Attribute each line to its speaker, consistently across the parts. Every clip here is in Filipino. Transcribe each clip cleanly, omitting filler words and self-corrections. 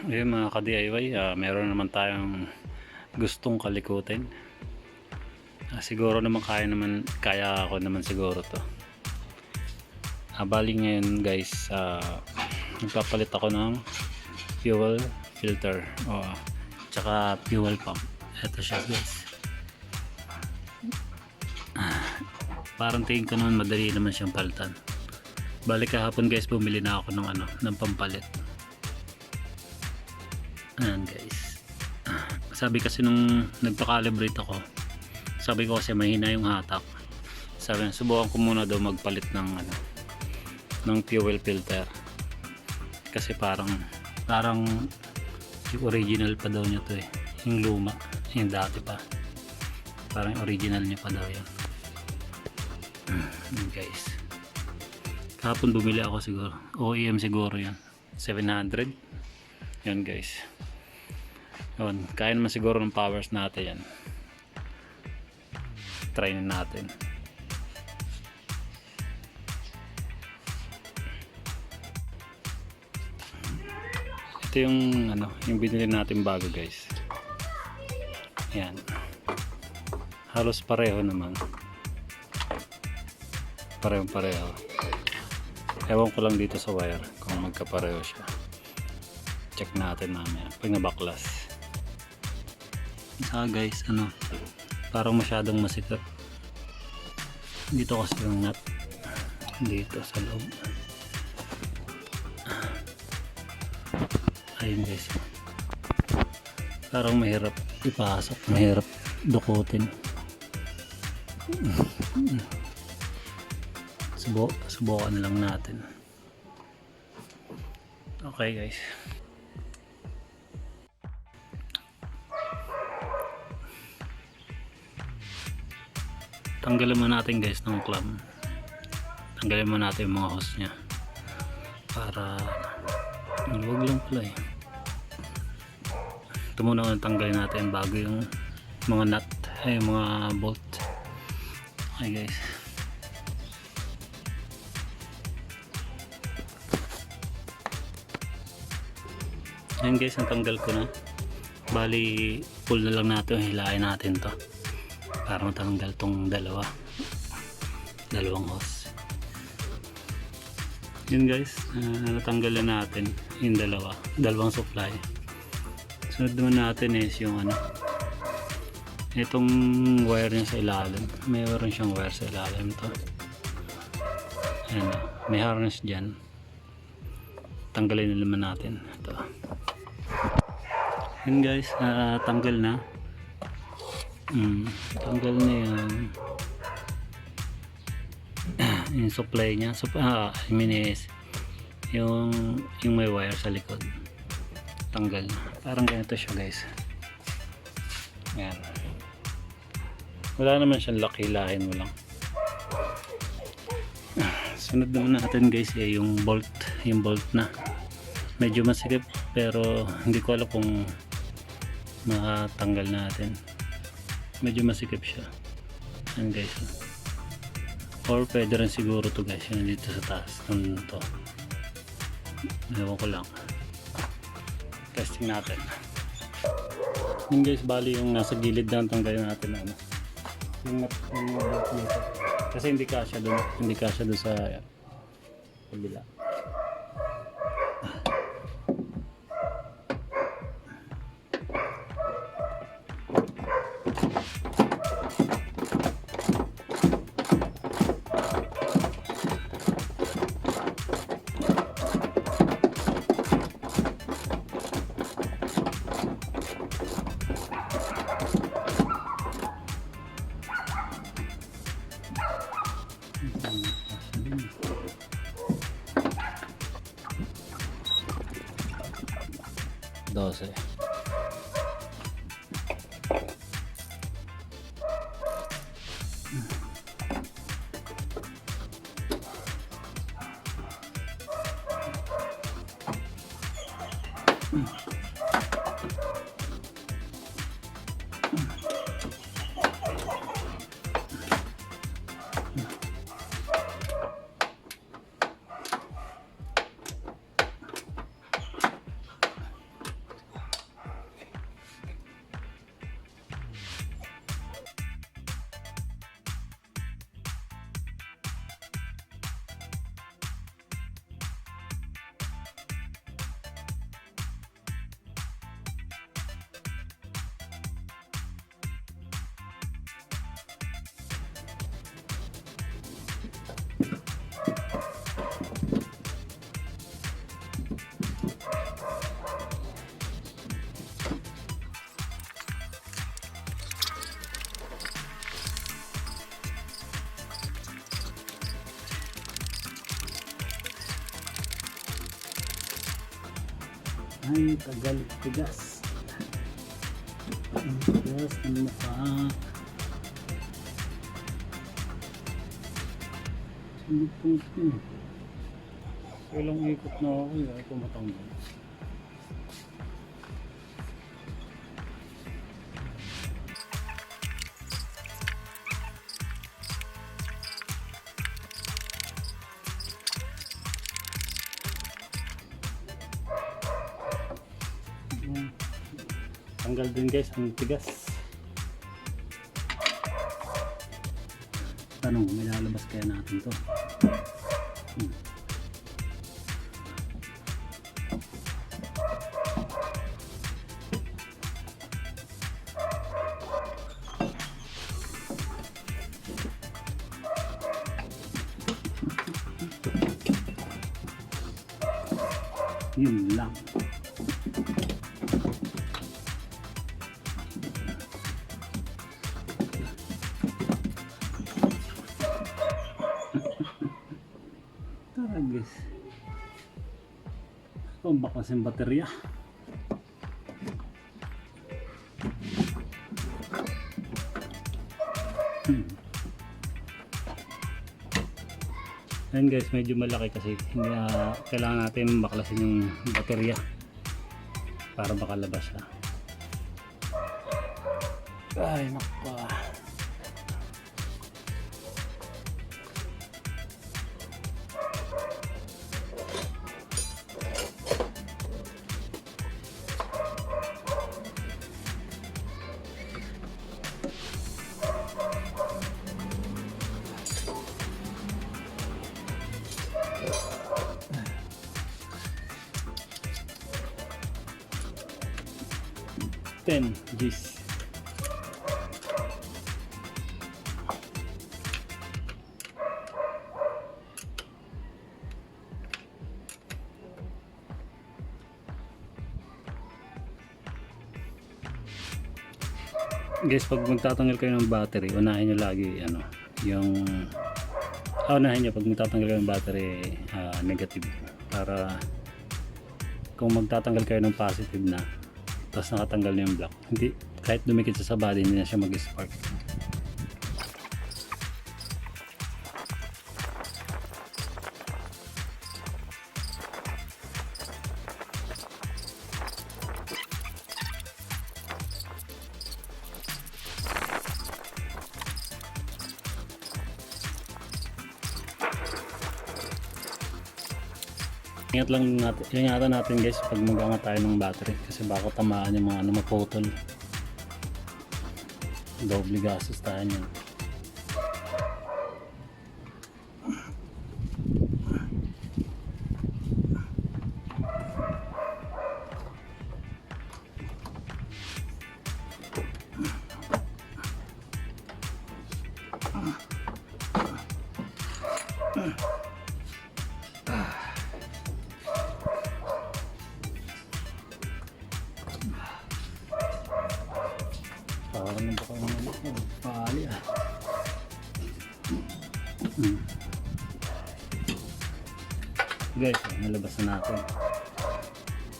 Speaker 1: Ayun mga ka-DIY, meron naman tayong gustong kalikutin. Siguro naman kaya ako naman siguro to. Bali ngayon guys, nagpapalit ako ng fuel filter tsaka fuel pump. Ito siya guys. Parang tingin ko naman madali naman siyang palitan. Bali kahapon guys, bumili na ako ng pampalit. Ayan guys, sabi kasi nung nagpa-calibrate ako, sabi ko kasi mahina yung hatak. Sabi na subukan ko muna daw magpalit ng fuel filter, kasi parang yung original pa daw niya to yung luma, yung dati pa, parang original niya pa daw yun. Guys, kahapon bumili ako siguro, OEM siguro yun, 700 yun guys. Yun, kaya naman siguro ng powers natin yan. Try na natin. Ito yung binili natin bago guys. Yan. Halos pareho naman. Pareho. Ewan ko lang dito sa wire kung magkapareho siya. Check natin mamaya pag nabaklas. Guys, parang masyadong masikip dito kasi yung nut dito sa loob. Ayun guys, parang mahirap ipasok, mahirap dukutin. Subukan na lang natin. Okay guys, tanggalin mo natin guys ng clamp. Tanggalin mo natin yung mga hose nya para huwag lang pala ito muna ang tanggalin natin bago yung mga nut yung mga bolt. Okay guys, ayan guys, natanggal ko na. Bali pull na lang natin, hilain natin to para matanggal tong dalawang hose. Yun guys, natanggal na natin yung dalawang supply. Sunod naman natin is yung itong wire niya sa ilalim. Mayroon siyang wire sa ilalim to. Ayan, may harness dyan. Tanggalin na naman natin ito. Yun guys, tanggal na. Tanggal na yan. Yung supply nya, I mean is yung may wire sa likod, tanggal na. Parang ganito siya guys. Ayan, wala naman siyang lock, hilahin mo lang. Sunod naman natin guys yung bolt na medyo masikip, pero hindi ko alam kung makatanggal natin. Medyo masikip siya. Ayan guys, or pwede rin siguro to guys, yun dito sa taas ng to. Ewan ko lang, testing natin. Yun guys, bali yung nasa gilid na tanggalin natin yung bolt dito, kasi hindi kasya doon sa kabila. 12. Ay, tagal tigas. Ang tigas ng mukha. Sinipot yun. Ilang ikot na ako ay pumatanggal. Tanggal din guys ang tigas. Tanong, may lalabas kaya natin to? Yun lang. Tara guys. Pambakas yung baterya. Ayan guys, medyo malaki kasi hindi kailangan natin baklasin yung baterya para makalabas siya. Ay nako. Ten Gs. Guys, pag magtatanggal kayo ng battery, unahin nyo lagi yung unahin nyo pag magtatanggal kayo ng battery negative, para kung magtatanggal kayo ng positive na tapos nakatanggal na yung block, hindi, kahit dumikit sa body hindi na siya mag-spark. Ingatan natin guys pag mag-angat tayo ng battery, kasi baka tamaan yung mga maputol. Doble gastos tayo niyan. Parang na baka yung pali Guys, nalabas na natin.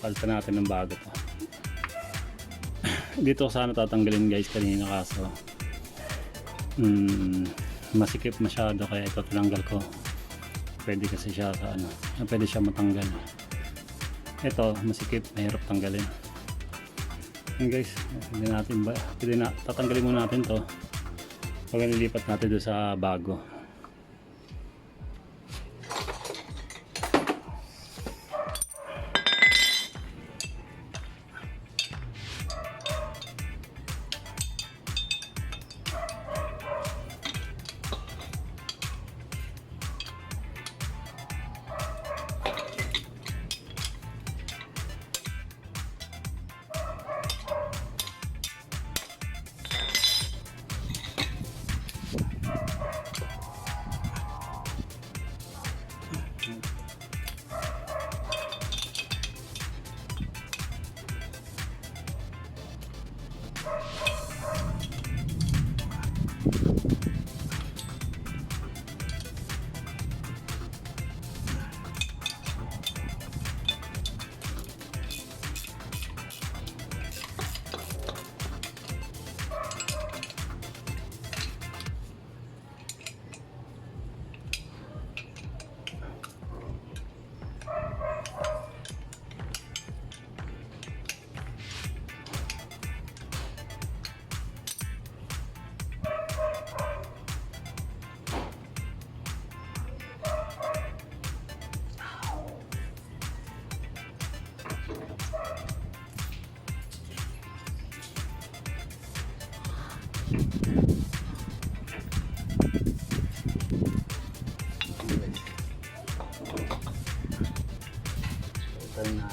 Speaker 1: Palitan natin ng bago to. Dito ko sana tatanggalin guys kanina, kaso masikip masyado, kaya ito tinanggal ko. Pwede kasi siya sa pwede siya matanggal. Ito masikip, mahirap tanggalin. Yan guys, tatanggalin muna natin to pag nilipat natin doon sa bago. Tayo na.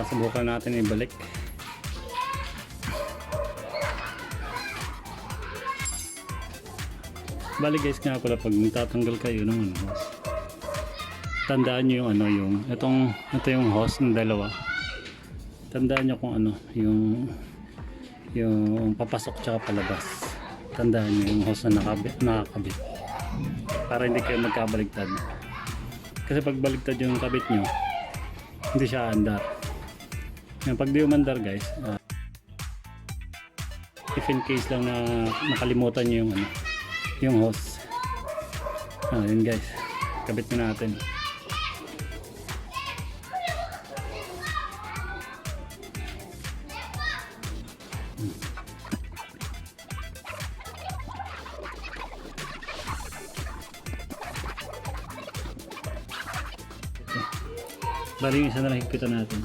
Speaker 1: Subukan natin ibalik. Balik guys nga pala, pag tatanggal kayo ng hose, tandaan nyo yung ito yung hose ng dalawa. Tandaan nyo kung yung papasok tsaka palabas. Tandaan nyo yung hose na nakakabit para hindi kayo magkabaligtad. Kasi pag baligtad yung kabit nyo, hindi siya andar. Pag di umandar guys, if in case lang na nakalimutan nyo yung hose, yun guys, kabit na natin. Bali yung isa na lang higpitan natin.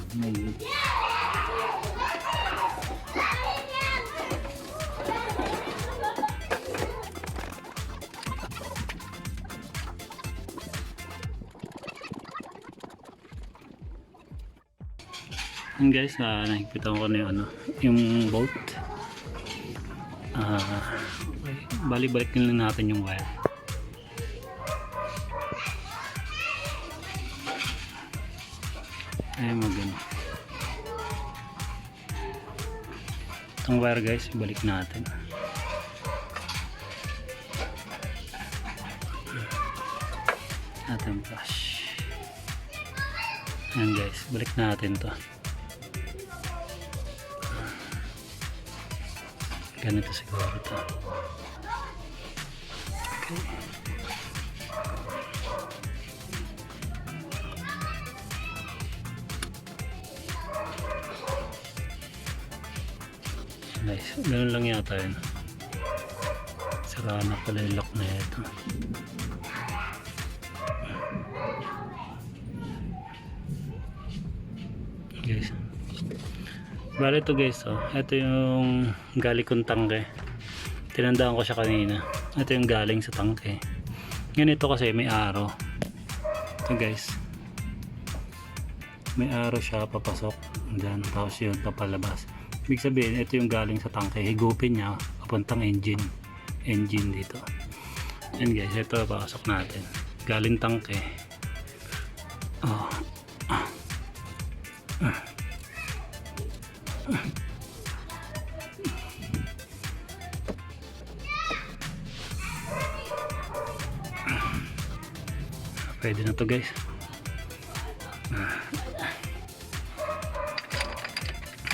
Speaker 1: Yun guys, nahigpitan ko na yung bolt. Bali-balik lang natin yung wire. Ayan magano. Itong wire guys, balik natin. Ating brush. Ayan guys, balik natin to. Ganito siguro to. Okay. Nice. Ganun lang yata yun. Sira na pala yung lock na ito. Guys. Bale ito guys, ito yung galing kong tangke. Tinandaan ko siya kanina. Ito yung galing sa tangke. Ganito kasi may arrow. Ito guys. May arrow siya papasok. Diyan. Tapos yun papalabas. Ibig sabihin, ito yung galing sa tangke. Higupin niya papuntang engine dito. Yan guys, ito pasok natin. Galing tangke. Pwede na to guys.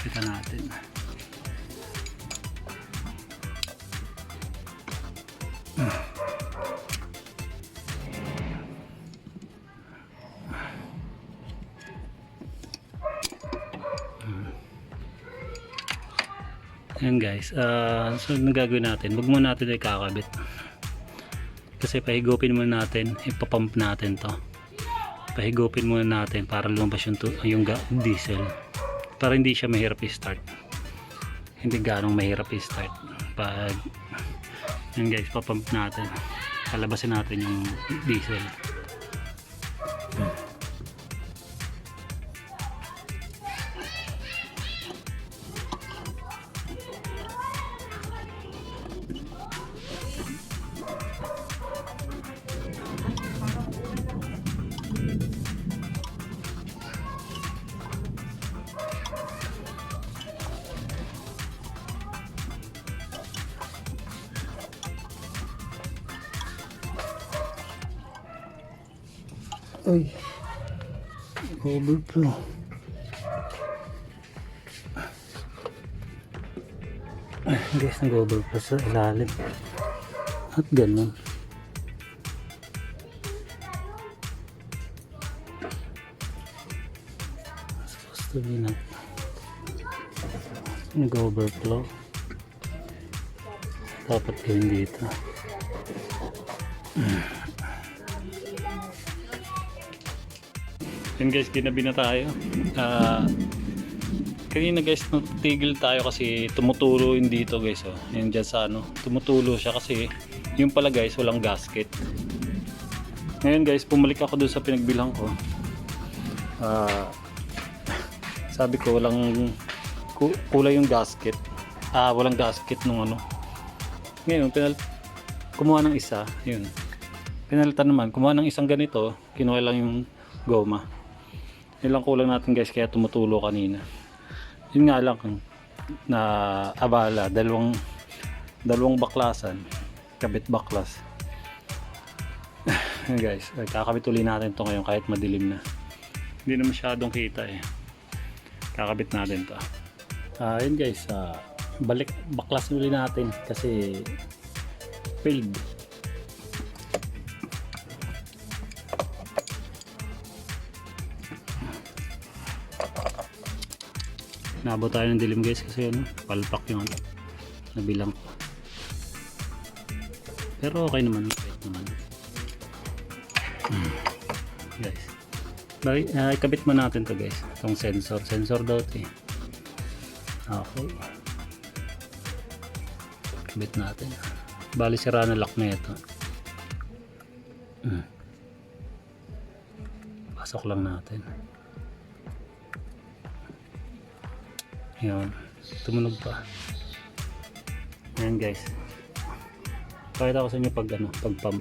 Speaker 1: Kita natin. Ayan guys, so nagagawin natin, wag muna natin ikakabit kasi pahigupin muna natin, ipapump natin to, pahigupin muna natin para lumabas yung diesel, para hindi siya mahirap i-start, hindi ganong mahirap i-start. Pag yan guys, papump natin, palabasin natin yung diesel. Ay, overflow. Guys, nag-overflow sa ilalim. At ganun. Supposed to be na nag-overflow. Dapat gawin dito. Yun guys, ginabi na tayo. Kanina guys, tigil tayo kasi tumutulo yun dito guys. Oh. Yun dyan sa ano, tumutulo siya kasi yung pala guys, walang gasket. Ngayon guys, bumalik ako dun sa pinagbilang ko. Sabi ko walang kulay yung gasket. Walang gasket nung ano. Ngayon, kumuha ng isa. Yun. Pinalitan naman, kumuha ng isang ganito. Kinuha lang yung goma. Yun lang kulang natin guys, kaya tumutulo kanina. Yun nga lang na abala, dalawang baklasan, kabit baklas. Guys, kakabit uli natin to ngayon kahit madilim na. Hindi na masyadong kita eh. Kakabit natin to. Yun guys, baklas uli natin kasi filled. Naabot tayo ng dilim guys kasi ano, palpak yung ano, nabilang ko. Pero okay naman, okay naman. Guys, ikabit mo natin to guys, itong sensor daw ito eh. Okay, ikabit natin. Bali sira na lock na ito. Pasok lang natin. Ayan, tumunog pa. Ayan guys, pakita ko sa inyo pag pump.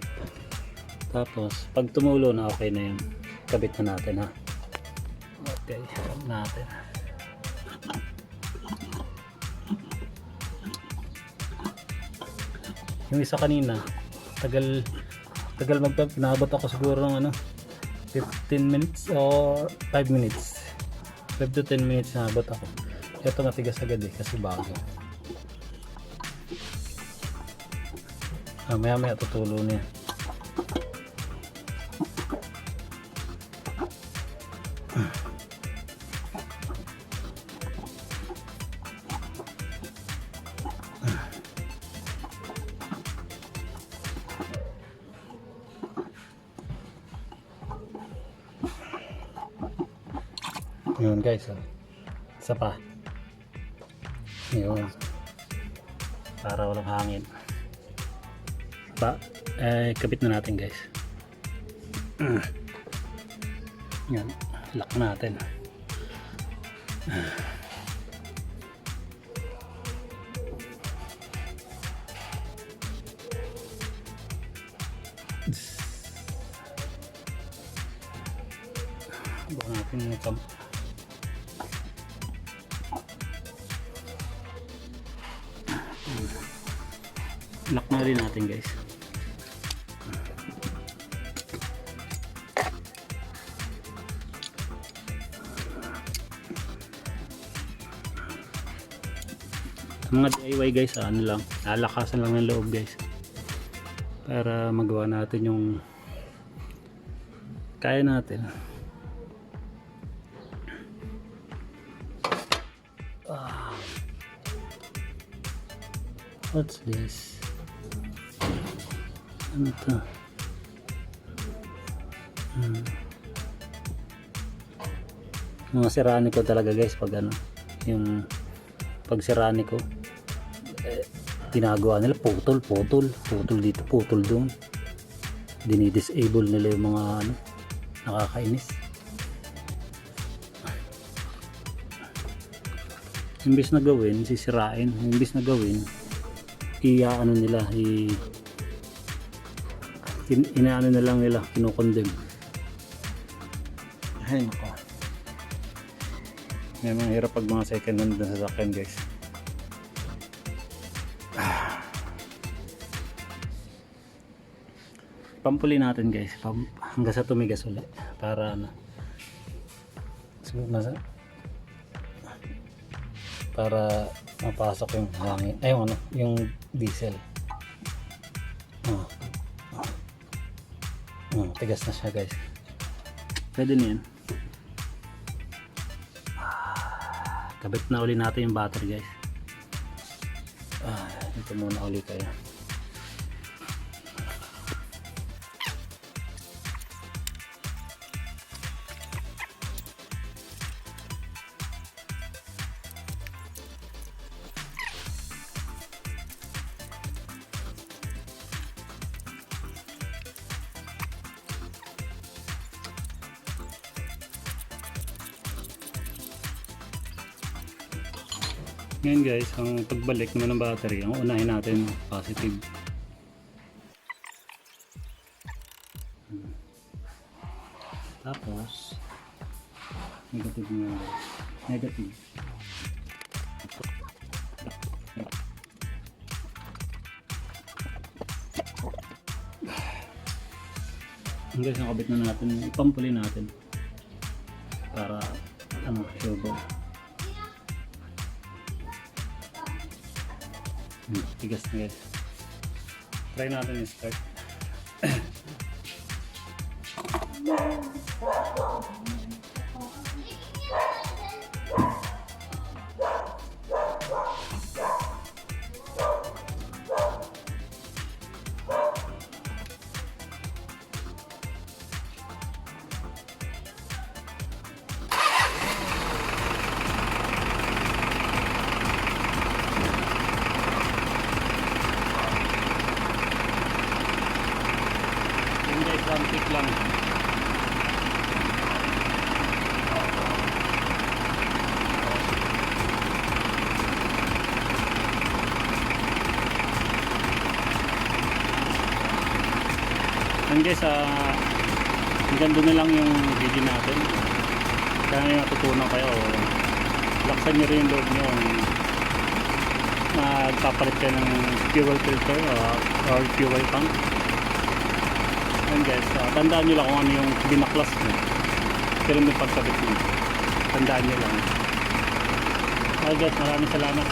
Speaker 1: Tapos pag tumulo na, okay na yun, kabit na natin ha. Okay, kabit natin. Yung isa kanina, tagal magpump, naabot ako siguro ng 15 minutes or 5 minutes, 5 to 10 minutes naabot ako. Ito matigas agad eh kasi bago. Maya tutulo niya. Yun guys, isa pa. Yun, para walang hangin kabit na natin guys. Yan, lock natin. Bukan natin yung pump. Lock na rin natin guys. Mga DIY guys, ano lang, lalakasan lang ng loob guys para magawa natin yung kaya natin. What's this? Ano to? Mga sirani ko talaga guys pag ano, yung pag sirani ko ginagawa nila putol dito, putol doon, dinidisable nila yung mga ano, nakakainis. Imbis na gawin, sisirain, imbis na gawin, ano nila, inaano na lang nila, kinukondem. Ay nako. May mga hirap pag mga second hand na sasakyan guys. Pampuli natin guys hanggang sa tumigas ulit para ano, para mapasok yung hangin ay yung diesel. Tigas na siya guys, pwede na yan. Kabit na uli natin yung battery guys. Ito muna uli kayo. Ngayon guys, ang pagbalik naman ng battery, ang unahin natin positive. Tapos negative na guys. Negative. Guys, nakabit na natin, ipampuli natin para sure. Tigas na guys. Try natin yung start. Tick lang. And guys, hanggang doon na lang yung video natin. Kaya may matutunan kayo, laksan nyo rin yung loob nyo. Magpapalit kayo ng fuel filter or fuel tank. And guys, tandaan nyo lang kung ano yung binaklas nyo. Pero may pagkabit nyo, tandaan nyo lang. Guys, maraming salamat.